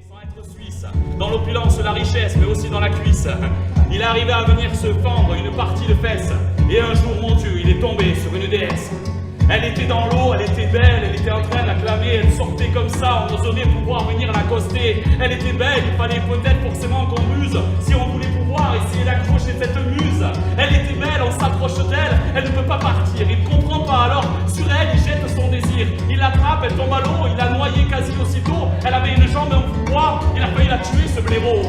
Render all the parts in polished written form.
Sans être suisse, dans l'opulence, la richesse, mais aussi dans la cuisse. Il est arrivé à venir se fendre une partie de fesses. Et un jour, mon Dieu, il est tombé sur une déesse. Elle était dans l'eau, elle était belle, elle était en train d'acclamer, elle sortait comme ça, on oserait pouvoir venir l'accoster. Elle était belle, il fallait peut-être forcément qu'on muse, si on voulait pouvoir essayer d'accrocher cette muse. Elle était belle, on s'approche d'elle, elle ne peut pas partir, il ne comprend pas, alors sur elle il jette son désir. Il l'attrape, elle tombe à l'eau, il l'a noyée quasi aussitôt. Elle avait une jambe et un pouvoir, il a failli la tuer ce blaireau.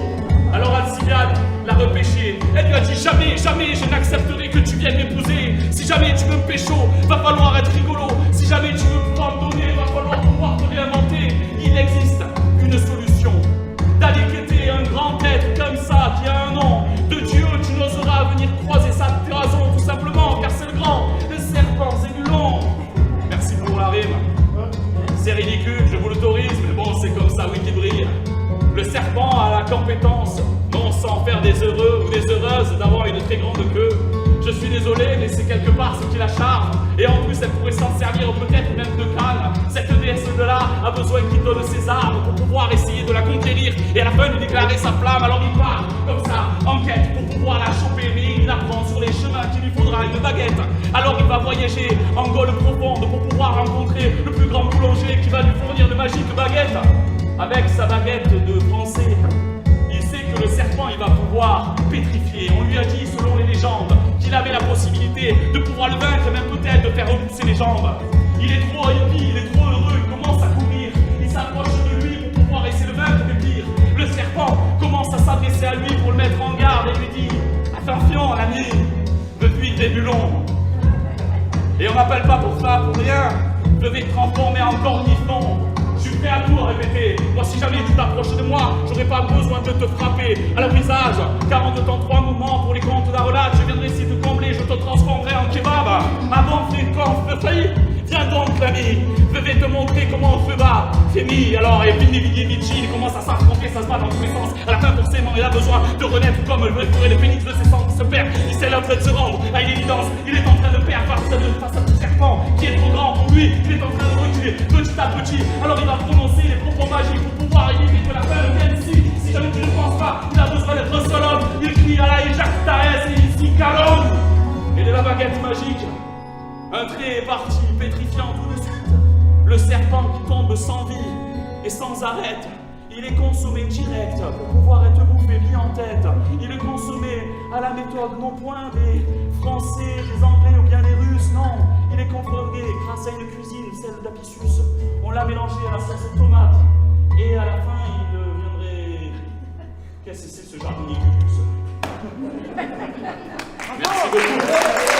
Alors Alcibiade l'a repêché. Elle lui a dit jamais, jamais je n'accepterai que tu viennes m'épouser. Si jamais tu veux me pécho, va falloir être rigolo. Si jamais tu veux pouvoir me donner, va falloir pouvoir te réinventer. Il existe une solution d'aller quêter un grand être comme ça qui a un nom de Dieu. Tu n'oseras venir croiser sa raison tout simplement car c'est le grand, le serpent Zébulon. Merci pour la rime. C'est ridicule, je vous l'autorise, mais bon c'est comme ça, oui qui brille. Le serpent a la compétence, non sans faire des heureux ou des heureuses, d'avoir une très grande queue. Je suis désolé, mais c'est quelque part ce qui la charme. Et en plus, elle pourrait s'en servir peut-être même de canne. Cette déesse-là a besoin qu'il donne ses armes pour pouvoir essayer de la conquérir. Et à la fin, lui déclarer sa flamme. Alors il part, comme ça, en quête pour pouvoir la choper. Mais il apprend sur les chemins qu'il lui faudra une baguette. Alors il va voyager en Gaule profonde pour pouvoir rencontrer le plus grand boulanger qui va lui fournir de magiques baguettes. Avec sa baguette de français, il sait que le serpent il va pouvoir pétrifier. On lui a dit, selon les légendes, qu'il avait la possibilité de pouvoir le vaincre et même peut-être de faire repousser les jambes. Il est trop hippie, il est trop heureux, il commence à courir. Il s'approche de lui pour pouvoir essayer de le vaincre, mais pire, le serpent commence à s'adresser à lui pour le mettre en garde et lui dit « Attention l'ami, depuis Zébulon. Et on m'appelle pas pour ça, pour rien. Je vais te transformer en cornichon. Je suis prêt à tout répéter. Moi, si jamais tu t'approches de moi, j'aurai pas besoin de te frapper à le visage. Car en 2 temps 3 mouvements pour les contes d'Arolade, je viendrai ici te combler, je te transformerai en kebab. Avant fait, viens donc l'ami, je vais te montrer comment on se bat. C'est mis, alors, et Vini il commence à s'affronter, ça se bat dans tous les sens. À la fin, forcément, il a besoin de renaître comme le forêt de phénix de ses cendres se perd. Il s'est là en train de se rendre à une évidence. Il est en train de perdre face à ce serpent qui est trop grand pour lui. Il est en train de reculer petit à petit. Alors il va prononcer les propos magiques pour pouvoir éviter que la fin ne vienne ici. Si jamais tu ne penses pas, il a besoin d'être un seul homme. Il crie à la Jacques Tarès et ici Calonne. Et de la baguette magique, un trait est parti, pétrifiant tout de suite. Le serpent qui tombe sans vie et sans arrêt. Il est consommé direct pour pouvoir être bouffé bien en tête. Il est consommé à la méthode non point des Français, des Anglais ou bien des Russes, non. Il est conformé grâce à une cuisine, celle d'Apicius. On l'a mélangé à la sauce tomate. Et à la fin, il deviendrait... Qu'est-ce que c'est ce jardinier Cucus? Merci beaucoup.